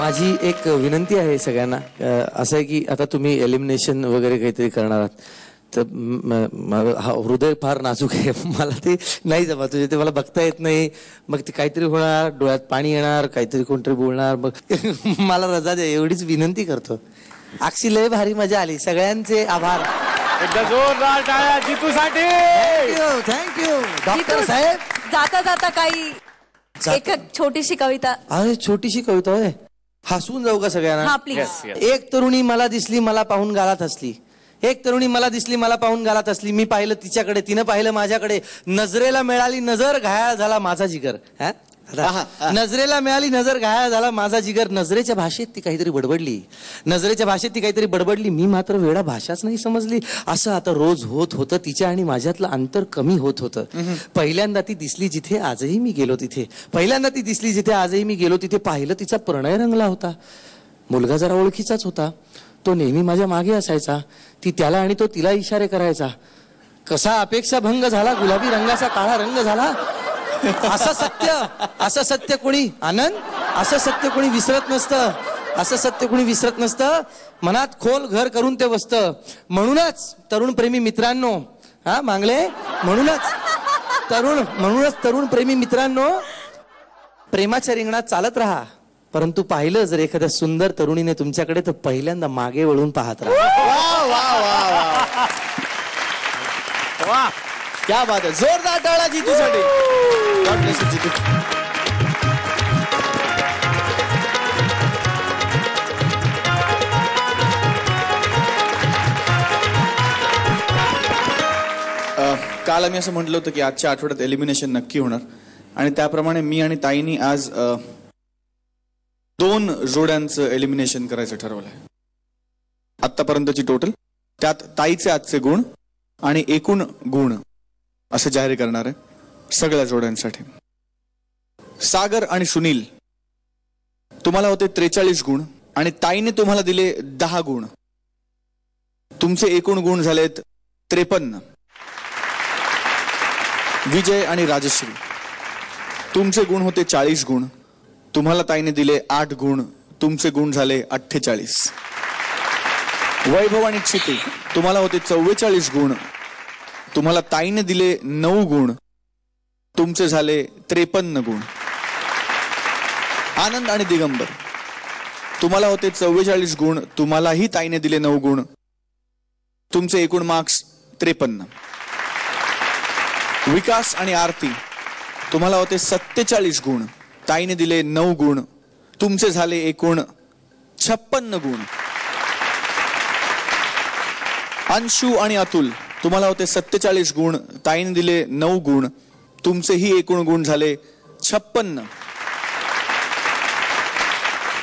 माझी एक विनंती आहे सगळ्यांना, असं आहे की आता तुम्ही एलिमिनेशन वगैरे काहीतरी करणार आहात, तर हा हृदय फार नाजूक आहे, मला ते नाही जमत, ते मला बघता येत नाही, मग ते काहीतरी होणार, डोळ्यात पाणी येणार, काहीतरी कोणतरी बोलणार, मग मला रजा द्या एवढीच विनंती करतो. अक्षी लय भारी मजा आली, सगळ्यांचे आभार. एकदा जोरदार टाळ्या जितूसाठी. थँक्यू डॉक्टर साहेब. जाता जाता काही एक छोटीशी कविता. अरे छोटीशी कविता होय, हसून जाऊ का सगळ्यांना? हा प्लीज. एक तरुणी मला दिसली, मला पाहून गालात हसली. एक तरुणी मला दिसली, मला पाहून गालात हसली. मी पाहिलं तिच्याकडे, तिनं पाहिलं माझ्याकडे. नजरेला मिळाली नजर, घायाळ झाला माझा जिगर. नजरेला मिळाली नजर, घायाळ झाला माझा जिगर. नजरेच्या भाषेत ती काहीतरी बडबडली, नजरेच्या भाषेत ती काहीतरी बडबडली. मी मात्र वेळा भाषाच नाही समजली. असं आता रोज होत होतं, तिच्या आणि माझ्यातलं अंतर कमी होत होतं. पहिल्यांदा ती दिसली जिथे, आजही मी गेलो तिथे. पहिल्यांदा ती दिसली जिथे, आजही मी गेलो तिथे. पाहिलं तिचा प्रणय रंगला होता. मुलगा जरा ओळखीचाच होता, तो नेहमी माझ्या मागे असायचा. ती त्याला आणि तो तिला इशारे करायचा. कसा अपेक्षा भंग झाला, गुलाबी रंगाचा काळा रंग झाला. असं सत्य कोणी, आनंद, असं सत्य कोणी विसरत नसतं. असं सत्य कोणी विसरत नसतं. मनात खोल घर करून ते बसतं. म्हणूनच तरुण प्रेमी मित्रांनो, हा मांगले, म्हणूनच तरुण प्रेमी मित्रांनो, प्रेमाच्या रिंगणात चालत राहा. परंतु पाहिलं जर एखाद्या सुंदर तरुणीने तुमच्याकडे, तर पहिल्यांदा मागे वळून पाहत राहा. वा, क्या बात आहे. जोरदार टाळ्या जितूसाठी. गॉड ब्लेस यू जितू. काल आम्ही असं म्हटलं होतं की आजच्या आठवड्यात एलिमिनेशन नक्की होणार, आणि त्याप्रमाणे मी आणि ताईनी आज 2 जोड्यांचं एलिमिनेशन करायचं ठरवलंय. आतापर्यंतची टोटल, त्यात ताईचे आजचे गुण आणि एकूण गुण असं जाहीर करणार आहे सगळ्या जोड्यांसाठी. सागर आणि सुनील, तुम्हाला होते 43 गुण आणि ताईने तुम्हाला दिले 10 गुण. तुमचे एकूण गुण झालेत 53. विजय आणि राजश्री, तुमचे गुण होते 40 गुण, तुम्हाला ताईने दिले 8 गुण, तुमचे गुण झाले 48. वैभव आणि चितू, तुम्हाला होते 44 गुण, तुम्हाला ताईने दिले 9 गुण, तुमचे झाले 53 गुण. आनंद आणि दिगंबर, तुम्हाला होते 44 गुण, तुम्हालाही ताईने दिले 9 गुण, तुमचे एकूण मार्क्स 53. विकास आणि आरती, तुम्हाला होते 47 गुण, ताईने दिले 9 गुण, तुमचे झाले एकूण 56 गुण. अंशू आणि अतुल, तुम्हाला होते 47 गुण, ताईने दिले 9 गुण, तुमचेही एकूण गुण झाले 56.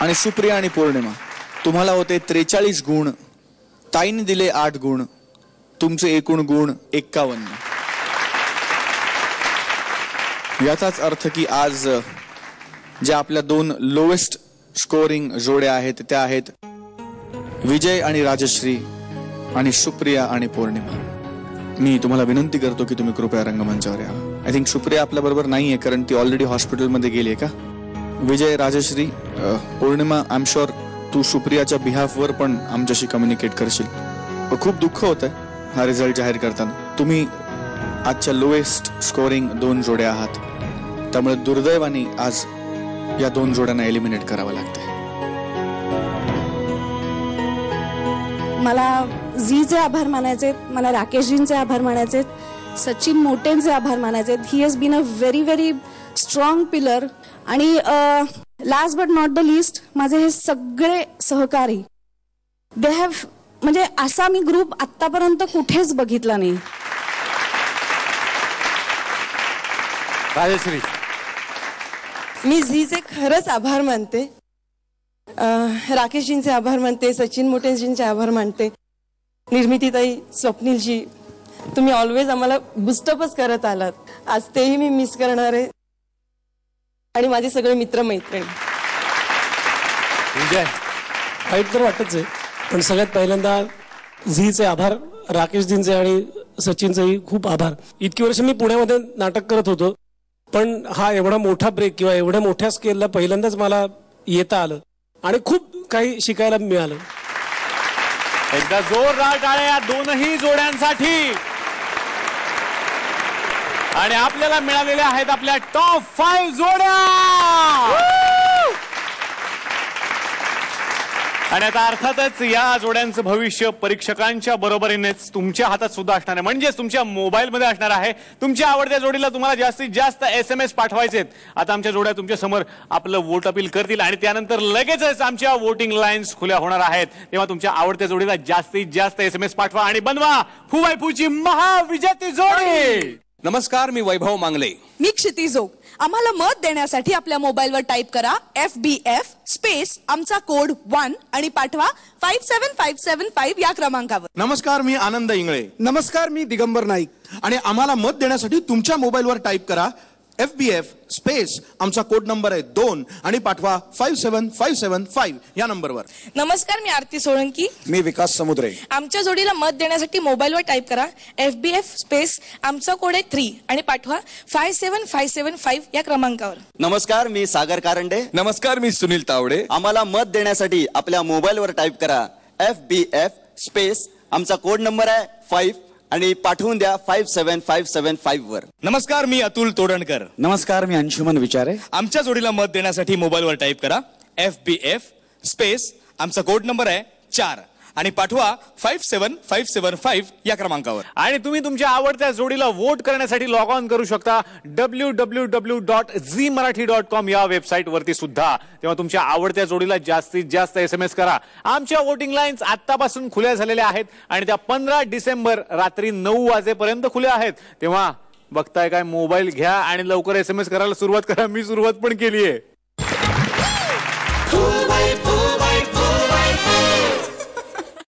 आणि सुप्रिया आणि पौर्णिमा, तुम्हाला होते 43 गुण, ताईने दिले 8 गुण, तुमचे एकूण गुण 51. याचाच अर्थ की आज ज्या आपल्या 2 लोएस्ट स्कोरिंग जोड्या आहेत त्या आहेत विजय आणि राजश्री आणि सुप्रिया आणि पौर्णिमा. मी तुम्हाला विनंती करतो की तुम्ही कृपया रंगमंचावर या. आय थिंक सुप्रिया आपल्या बरोबर नाहीये, कारण ती ऑलरेडी हॉस्पिटलमध्ये गेली आहे का. विजय, राजश्री, पौर्णिमा, आय एम शुअर तू सुप्रियाच्या बिहाफवर पण आमच्याशी कम्युनिकेट करशील. खूप दुःख होत आहे हा रिझल्ट जाहीर करताना. तुम्ही आजच्या लोएस्ट स्कोरिंग 2 जोड्या आहात, त्यामुळे दुर्दैवाने आज या 2 जोड्यांना एलिमिनेट करावं लागतंय. मला झीचे आभार मानायचे, मला राकेशजींचे आभार मानायचे, सचिन मोटेंचे आभार मानायचे. He has been a very very strong pillar. आणि last but not the least, माझे हे सगळे सहकारी, दे हॅव, म्हणजे असा मी ग्रुप आतापर्यंत कुठेच बघितला नाही. राजश्री, मी झीचे खरंच आभार मानते, राकेशजींचे आभार मानते, सचिन मोटेजींचे आभार मानते, निर्मितीताई, स्वप्नीलजी, तुम्ही ऑलवेज आम्हाला बुस्टअपच करत आलात. आज तेही मी मिस करणार आहे. आणि माझे सगळे मित्रमैत्रिणी. विजय, वाईट तर वाटतच आहे, पण सगळ्यात पहिल्यांदा झीचे आभार, राकेशजींचे आणि सचिनचेही खूप आभार. इतकी वर्ष मी पुण्यामध्ये नाटक करत होतो, पण हा एवढा मोठा ब्रेक किंवा एवढ्या मोठ्या स्केलला पहिल्यांदाच मला येता आलं. आणि खूप काही शिकायला मिळालं. एकदा जोरदार टाळ्या या दोनही जोड्यांसाठी. आणि आपल्याला मिळालेल्या आहेत आपल्या टॉप 5 जोड्या. आणि आता अर्थातच या जोड्यांचं भविष्य परीक्षकांच्या बरोबरीनेच तुमच्या हातात सुद्धा असणार आहे, म्हणजेच तुमच्या मोबाईलमध्ये असणार आहे. तुमच्या आवडत्या जोडीला तुम्हाला जास्तीत जास्त SMS पाठवायचेत. आता आमच्या जोड्या तुमच्या समोर आपलं वोट अपील करतील आणि त्यानंतर लगेचच आमच्या वोटिंग लाईन्स खुल्या होणार आहेत. तेव्हा तुमच्या आवडत्या जोडीला जास्तीत जास्त SMS पाठवा आणि बनवा फुवायपूची महाविजेती जोडी. नमस्कार, मी वैभव मांगले. मी क्षिती जोग. आम्हाला मत देण्यासाठी आपल्या मोबाईलवर टाईप करा FBF स्पेस आमचा कोड 1 आणि पाठवा 57575 या क्रमांकावर. नमस्कार, मी आनंद इंगळे. नमस्कार, मी दिगंबर नाईक. आणि आम्हाला मत देण्यासाठी तुमच्या मोबाईलवर टाईप करा FBF स्पेस आमचा कोड नंबर आहे 2 आणि पाठवा 57575 या नंबरवर. नमस्कार, मी आरती सोळंकी. मी विकास समुद्रे. आमच्या जोडीला मत देण्यासाठी मोबाईलवर टाईप करा FBF स्पेस आमचा कोड आहे 3 आणि पाठवा 57575 या क्रमांकावर. नमस्कार, मी सागर कारंडे. नमस्कार, मी सुनील तावडे. आम्हाला मत देण्यासाठी आपल्या मोबाईलवर टाईप करा FBF स्पेस आमचा कोड नंबर आहे 5 आणि पाठवून द्या 57575 वर. नमस्कार, मी अतुल तोडणकर. नमस्कार, मी अंशुमन विचारे. आमच्या जोडीला मत देण्यासाठी मोबाईलवर टाईप करा FBF स्पेस आमचा कोड नंबर आहे 4 आणि पाठवा 57575 या क्रमांकावर. आणि तुम्ही तुमच्या आवडत्या जोडीला वोट करण्यासाठी लॉग ऑन करू शकता www.zmarathi.com या वेबसाईट वरती सुद्धा. तेव्हा तुमच्या आवडत्या जोडीला जास्तीत जास्त SMS करा. आमच्या वोटिंग लाईन्स आतापासून खुल्या झालेल्या आहेत आणि त्या 15 डिसेंबर रात्री 9 वाजेपर्यंत खुल्या आहेत. तेव्हा बघताय काय, मोबाईल घ्या आणि लवकर SMS करायला सुरुवात करा. मी सुरुवात पण केली आहे.